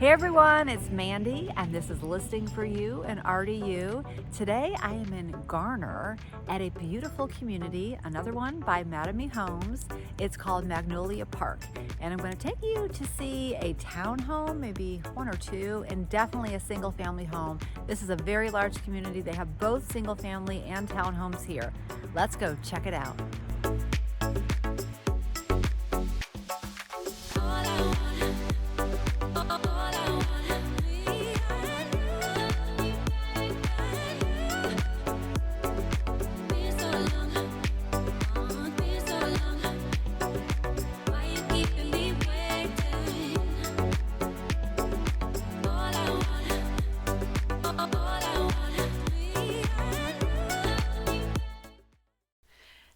Hey everyone, it's Mandy, and this is Listing for You and RDU. Today I am in Garner at a beautiful community, another one by Mattamy Homes. It's called Magnolia Park, and I'm going to take you to see a townhome, maybe one or two, and definitely a single family home. This is a very large community. They have both single family and townhomes here. Let's go check it out.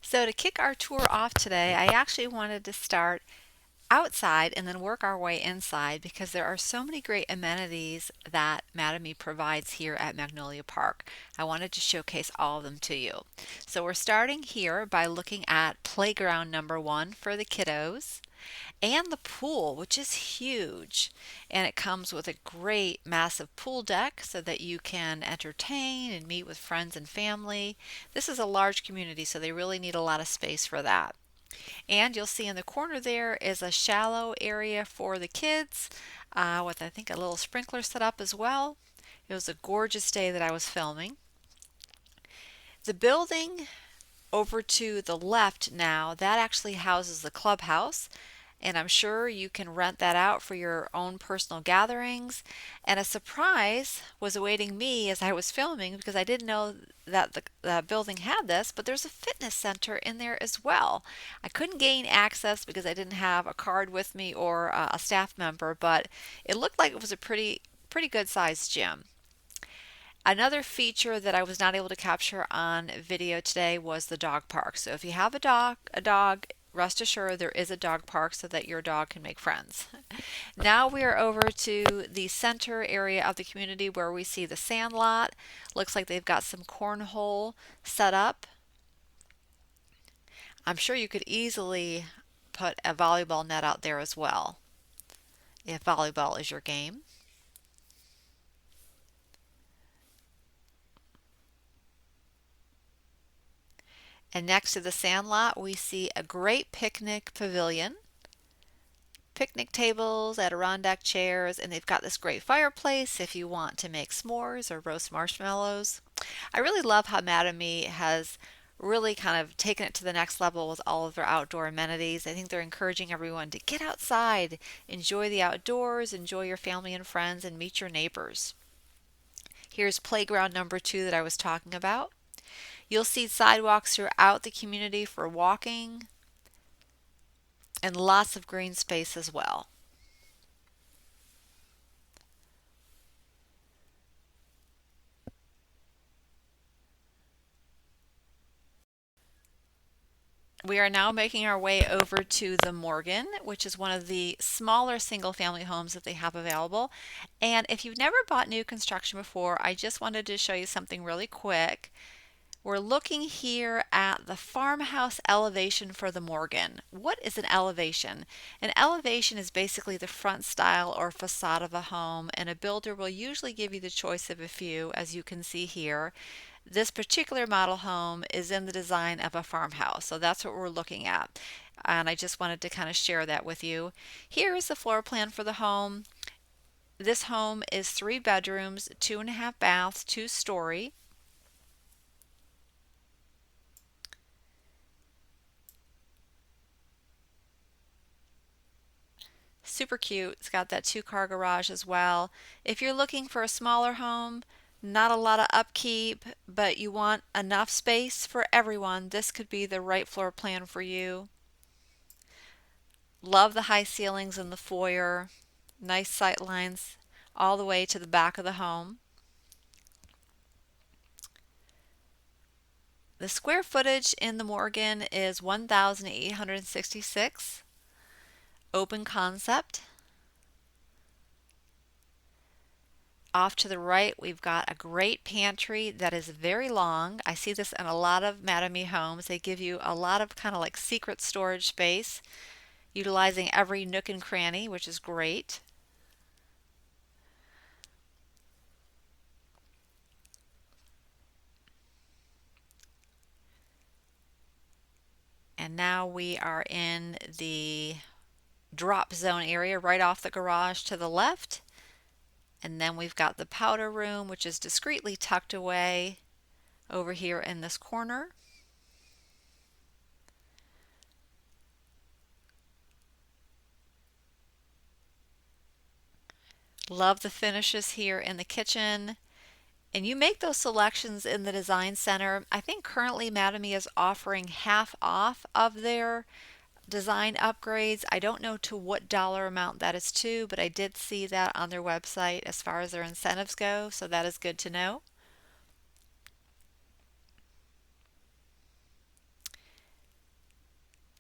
So to kick our tour off today, I actually wanted to start outside and then work our way inside because there are so many great amenities that Mattamy provides here at Magnolia Park. I wanted to showcase all of them to you. So we're starting here by looking at playground number one for the kiddos and the pool, which is huge. And it comes with a great massive pool deck so that you can entertain and meet with friends and family. This is a large community, so they really need a lot of space for that. And you'll see in the corner there is a shallow area for the kids with I think a little sprinkler set up as well. It was a gorgeous day that I was filming. The building over to the left now, that actually houses the clubhouse, and I'm sure you can rent that out for your own personal gatherings. And a surprise was awaiting me as I was filming because I didn't know that the building had this, but there's a fitness center in there as well. I couldn't gain access because I didn't have a card with me or a staff member, but it looked like it was a pretty good sized gym. Another feature that I was not able to capture on video today was the dog park. So if you have a dog, rest assured there is a dog park so that your dog can make friends. Now we are over to the center area of the community where we see the sand lot. Looks like they've got some cornhole set up. I'm sure you could easily put a volleyball net out there as well if volleyball is your game. And next to the sandlot, we see a great picnic pavilion. Picnic tables, Adirondack chairs, and they've got this great fireplace if you want to make s'mores or roast marshmallows. I really love how Mattamy has really kind of taken it to the next level with all of their outdoor amenities. I think they're encouraging everyone to get outside, enjoy the outdoors, enjoy your family and friends, and meet your neighbors. Here's playground number two that I was talking about. You'll see sidewalks throughout the community for walking and lots of green space as well. We are now making our way over to the Morgan, which is one of the smaller single family homes that they have available. And if you've never bought new construction before, I just wanted to show you something really quick. We're looking here at the farmhouse elevation for the Morgan. What is an elevation? An elevation is basically the front style or facade of a home, and a builder will usually give you the choice of a few, as you can see here. This particular model home is in the design of a farmhouse, so that's what we're looking at. And I just wanted to kind of share that with you. Here is the floor plan for the home. This home is 3 bedrooms, 2.5 baths, 2-story. Super cute. It's got that 2-car garage as well. If you're looking for a smaller home, not a lot of upkeep, but you want enough space for everyone, this could be the right floor plan for you. Love the high ceilings in the foyer. Nice sight lines all the way to the back of the home. The square footage in the Morgan is 1,866. Open concept. Off to the right, we've got a great pantry that is very long. I see this in a lot of Mattamy homes. They give you a lot of kind of like secret storage space, utilizing every nook and cranny, which is great. And now we are in the drop zone area right off the garage to the left. And then we've got the powder room, which is discreetly tucked away over here in this corner. Love the finishes here in the kitchen. And you make those selections in the design center. I think currently Mattamy is offering half off of their design upgrades. I don't know to what dollar amount that is to, but I did see that on their website as far as their incentives go, so that is good to know.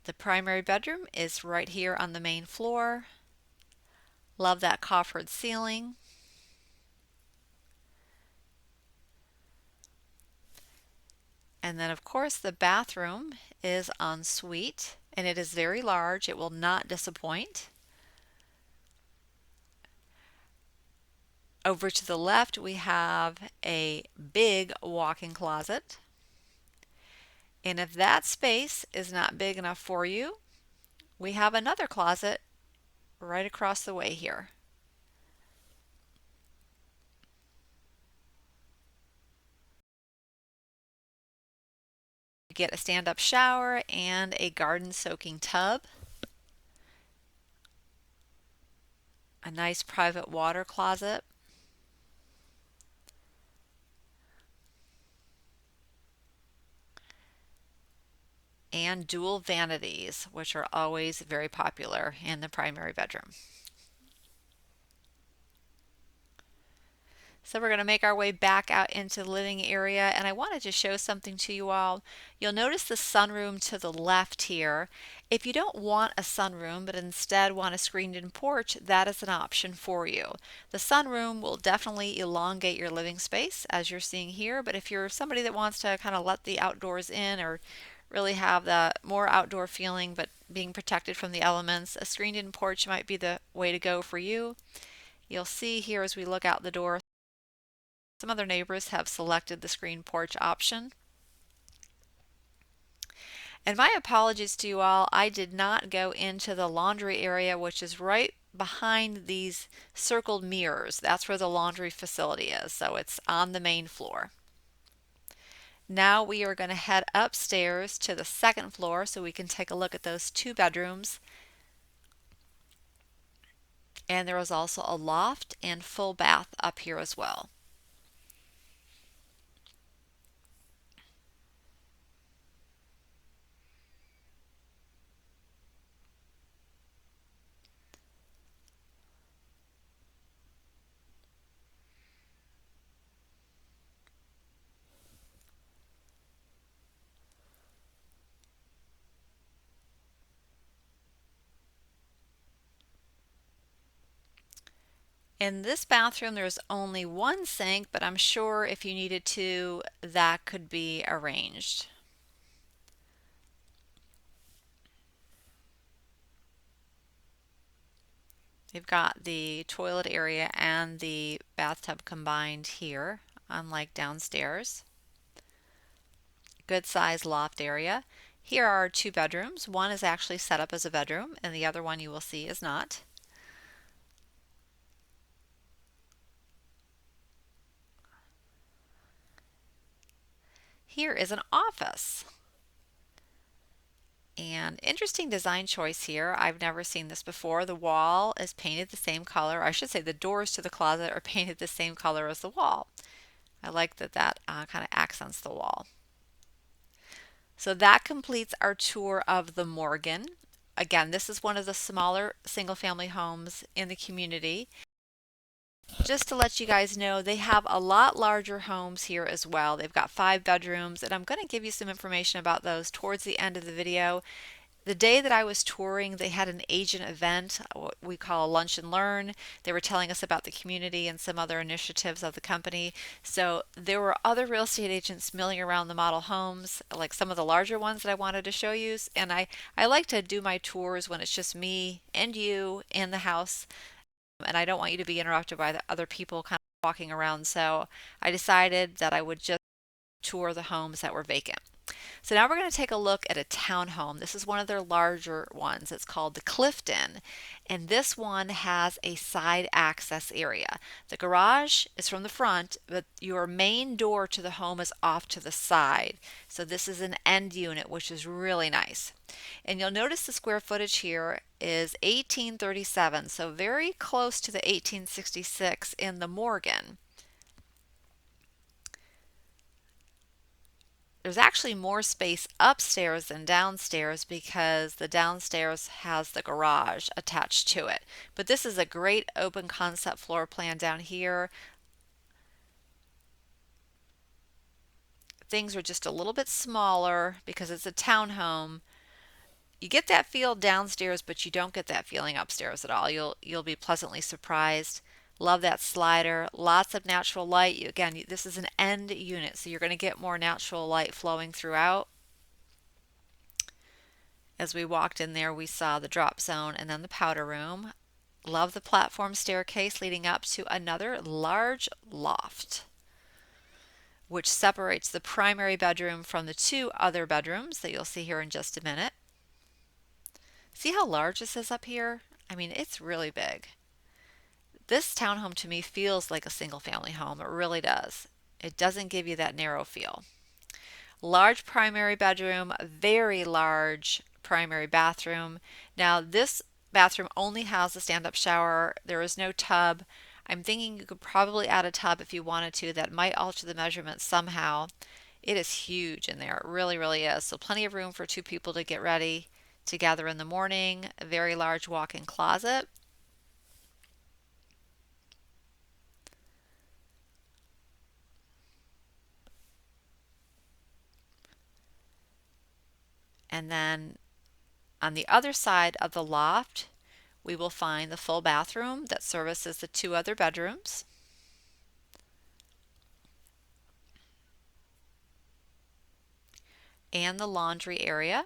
The primary bedroom is right here on the main floor. Love that coffered ceiling. And then of course the bathroom is en suite, and it is very large. It will not disappoint. Over to the left we have a big walk-in closet. And if that space is not big enough for you, we have another closet right across the way here. You get a stand-up shower and a garden soaking tub. A nice private water closet. And dual vanities, which are always very popular in the primary bedroom. So we're going to make our way back out into the living area, and I wanted to show something to you all. You'll notice the sunroom to the left here. If you don't want a sunroom but instead want a screened-in porch, that is an option for you. The sunroom will definitely elongate your living space as you're seeing here, but if you're somebody that wants to kind of let the outdoors in or really have the more outdoor feeling but being protected from the elements, a screened-in porch might be the way to go for you. You'll see here as we look out the door, some other neighbors have selected the screen porch option. And my apologies to you all, I did not go into the laundry area, which is right behind these circled mirrors. That's where the laundry facility is, so it's on the main floor. Now we are going to head upstairs to the second floor so we can take a look at those two bedrooms. And there is also a loft and full bath up here as well. In this bathroom, there's only one sink, but I'm sure if you needed to, that could be arranged. You've got the toilet area and the bathtub combined here, unlike downstairs. Good size loft area. Here are two bedrooms. One is actually set up as a bedroom, and the other one you will see is not. Here is an office. And interesting design choice here. I've never seen this before. The wall is painted the same color. I should say the doors to the closet are painted the same color as the wall. I like that kind of accents the wall. So that completes our tour of the Morgan. Again, this is one of the smaller single-family homes in the community. Just to let you guys know, they have a lot larger homes here as well. They've got 5 bedrooms, and I'm going to give you some information about those towards the end of the video. The day that I was touring, they had an agent event, what we call a lunch and learn. They were telling us about the community and some other initiatives of the company. So there were other real estate agents milling around the model homes, like some of the larger ones that I wanted to show you. And I like to do my tours when it's just me and you in the house. And I don't want you to be interrupted by the other people kind of walking around. So I decided that I would just tour the homes that were vacant. So now we're going to take a look at a townhome. This is one of their larger ones. It's called the Clifton, and this one has a side access area. The garage is from the front, but your main door to the home is off to the side. So this is an end unit, which is really nice. And you'll notice the square footage here is 1837, so very close to the 1866 in the Morgan. There's actually more space upstairs than downstairs because the downstairs has the garage attached to it. But this is a great open concept floor plan down here. Things are just a little bit smaller because it's a townhome. You get that feel downstairs, but you don't get that feeling upstairs at all. You'll be pleasantly surprised. Love that slider. Lots of natural light. Again, this is an end unit, so you're going to get more natural light flowing throughout. As we walked in there, we saw the drop zone and then the powder room. Love the platform staircase leading up to another large loft, which separates the primary bedroom from the two other bedrooms that you'll see here in just a minute. See how large this is up here? I mean, it's really big. This townhome to me feels like a single family home. It really does. It doesn't give you that narrow feel. Large primary bedroom, very large primary bathroom. Now, this bathroom only has a stand-up shower. There is no tub. I'm thinking you could probably add a tub if you wanted to. That might alter the measurements somehow. It is huge in there. It really, really is. So plenty of room for two people to get ready together in the morning. A very large walk-in closet. And then on the other side of the loft, we will find the full bathroom that services the two other bedrooms. And the laundry area.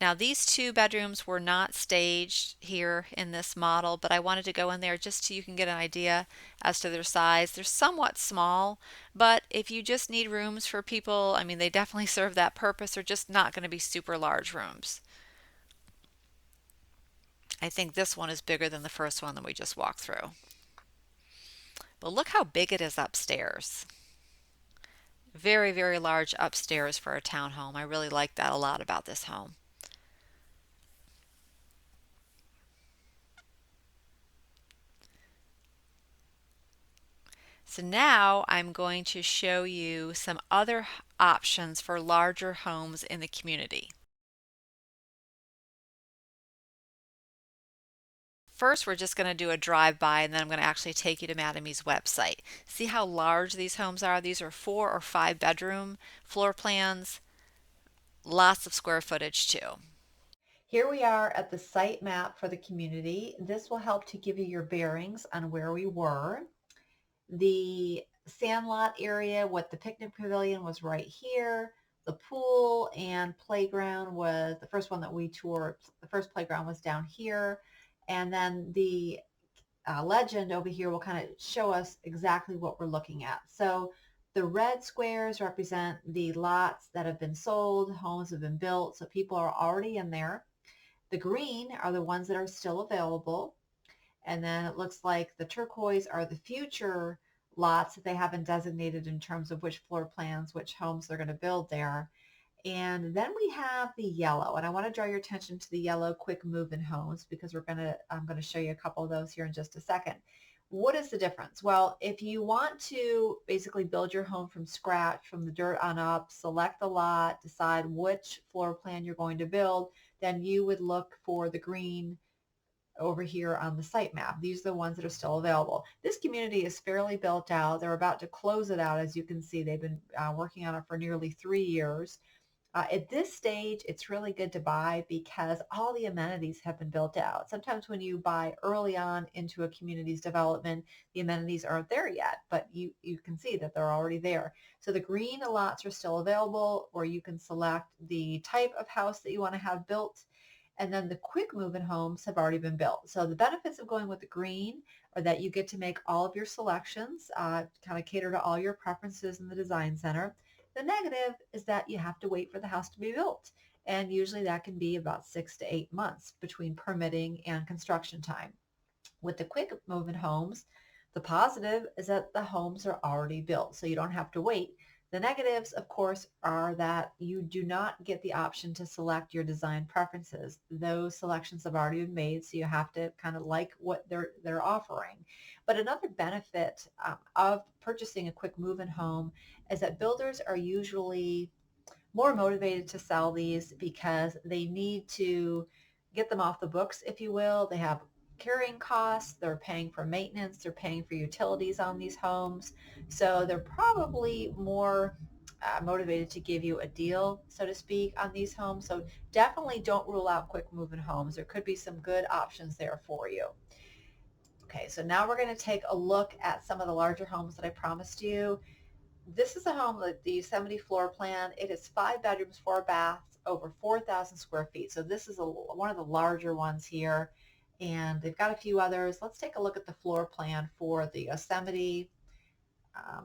Now these two bedrooms were not staged here in this model, but I wanted to go in there just so you can get an idea as to their size. They're somewhat small, but if you just need rooms for people, I mean, they definitely serve that purpose. They're just not going to be super large rooms. I think this one is bigger than the first one that we just walked through. But look how big it is upstairs. Very, very large upstairs for a townhome. I really like that a lot about this home. So now I'm going to show you some other options for larger homes in the community. First, we're just going to do a drive-by and then I'm going to actually take you to Matamy's website. See how large these homes are? These are 4 or 5 bedroom floor plans. Lots of square footage too. Here we are at the site map for the community. This will help to give you your bearings on where we were. The sandlot area with the picnic pavilion was right here. The pool and playground was the first one that we toured. The first playground was down here. And then the legend over here will kind of show us exactly what we're looking at. So the red squares represent the lots that have been sold, homes have been built, so people are already in there. The green are the ones that are still available. And then it looks like the turquoise are the future lots that they haven't designated in terms of which floor plans, which homes they're going to build there. And then we have the yellow, and I want to draw your attention to the yellow quick move-in homes because I'm going to show you a couple of those here in just a second. What is the difference? Well, if you want to basically build your home from scratch, from the dirt on up, select the lot, decide which floor plan you're going to build, then you would look for the green over here on the site map. These are the ones that are still available. This community is fairly built out. They're about to close it out. As you can see, they've been working on it for nearly 3 years. At this stage, it's really good to buy because all the amenities have been built out. Sometimes when you buy early on into a community's development, the amenities aren't there yet, but you can see that they're already there. So the green lots are still available, or you can select the type of house that you want to have built. And then the quick move-in homes have already been built. So the benefits of going with the green are that you get to make all of your selections, kind of cater to all your preferences in the design center. The negative is that you have to wait for the house to be built. And usually that can be about 6 to 8 months between permitting and construction time. With the quick move-in homes, the positive is that the homes are already built, so you don't have to wait. The negatives, of course, are that you do not get the option to select your design preferences. Those selections have already been made, so you have to kind of like what they're offering. But another benefit of purchasing a quick move-in home is that builders are usually more motivated to sell these because they need to get them off the books, if you will. They have carrying costs, they're paying for maintenance, they're paying for utilities on these homes. So they're probably more motivated to give you a deal, so to speak, on these homes. So definitely don't rule out quick moving homes. There could be some good options there for you. Okay, so now we're going to take a look at some of the larger homes that I promised you. This is a home with the Yosemite floor plan. It is 5 bedrooms, 4 baths, over 4,000 square feet. So this is one of the larger ones here. And they've got a few others. Let's take a look at the floor plan for the Yosemite.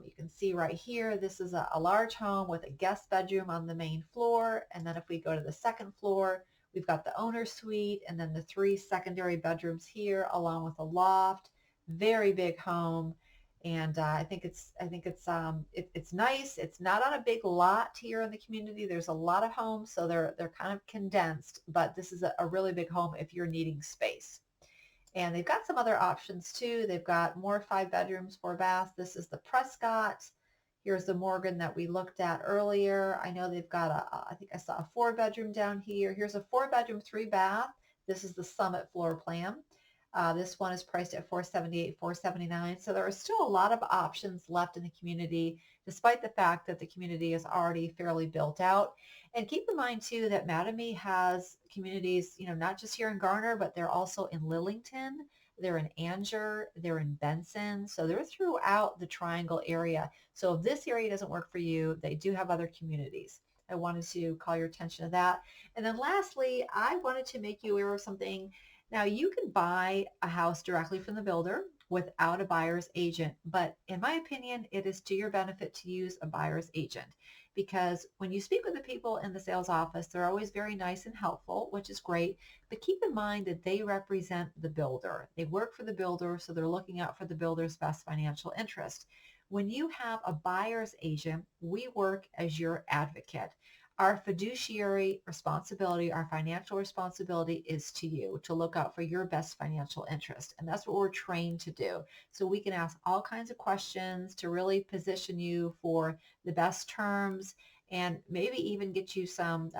You can see right here, this is a large home with a guest bedroom on the main floor. And then if we go to the second floor, we've got the owner's suite and then the 3 secondary bedrooms here along with a loft. Very big home. And it's nice. It's not on a big lot here in the community. There's a lot of homes, so they're kind of condensed, but this is a really big home if you're needing space. And they've got some other options too. They've got more 5 bedrooms, 4 baths. This is the Prescott. Here's the Morgan that we looked at earlier. I know they've got I think I saw a 4 bedroom down here. Here's a 4 bedroom, 3 bath. This is the Summit floor plan. This one is priced at $478, $479. So there are still a lot of options left in the community, despite the fact that the community is already fairly built out. And keep in mind too that Mattamy has communities, not just here in Garner, but they're also in Lillington, they're in Anger, they're in Benson. So they're throughout the Triangle area. So if this area doesn't work for you, they do have other communities. I wanted to call your attention to that. And then lastly, I wanted to make you aware of something. Now, you can buy a house directly from the builder without a buyer's agent, but in my opinion, it is to your benefit to use a buyer's agent because when you speak with the people in the sales office, they're always very nice and helpful, which is great, but keep in mind that they represent the builder. They work for the builder, so they're looking out for the builder's best financial interest. When you have a buyer's agent, we work as your advocate. Our fiduciary responsibility, our financial responsibility is to you to look out for your best financial interest. And that's what we're trained to do. So we can ask all kinds of questions to really position you for the best terms and maybe even get you some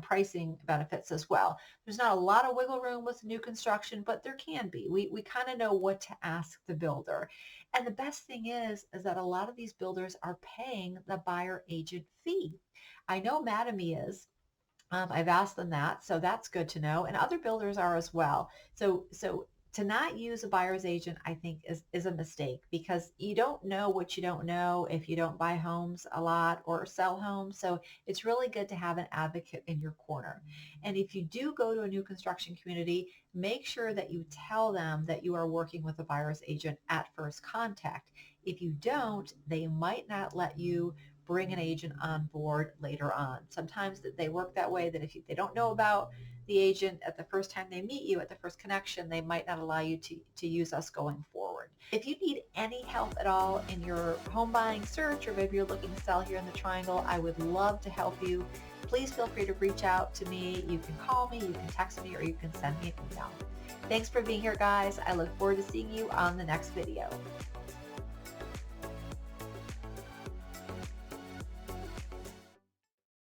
pricing benefits as well. There's not a lot of wiggle room with new construction, but there can be. We kind of know what to ask the builder. And the best thing is that a lot of these builders are paying the buyer agent fee. I know Mattamy is. I've asked them that, so that's good to know. And other builders are as well. So to not use a buyer's agent, I think is a mistake because you don't know what you don't know if you don't buy homes a lot or sell homes. So it's really good to have an advocate in your corner. And if you do go to a new construction community, make sure that you tell them that you are working with a buyer's agent at first contact. If you don't, they might not let you bring an agent on board later on. Sometimes they work that way that if they don't know about the agent at the first time they meet you, at the first connection, they might not allow you to use us going forward. If you need any help at all in your home buying search or maybe you're looking to sell here in the Triangle, I would love to help you. Please feel free to reach out to me. You can call me, you can text me, or you can send me an email. Thanks for being here, guys. I look forward to seeing you on the next video.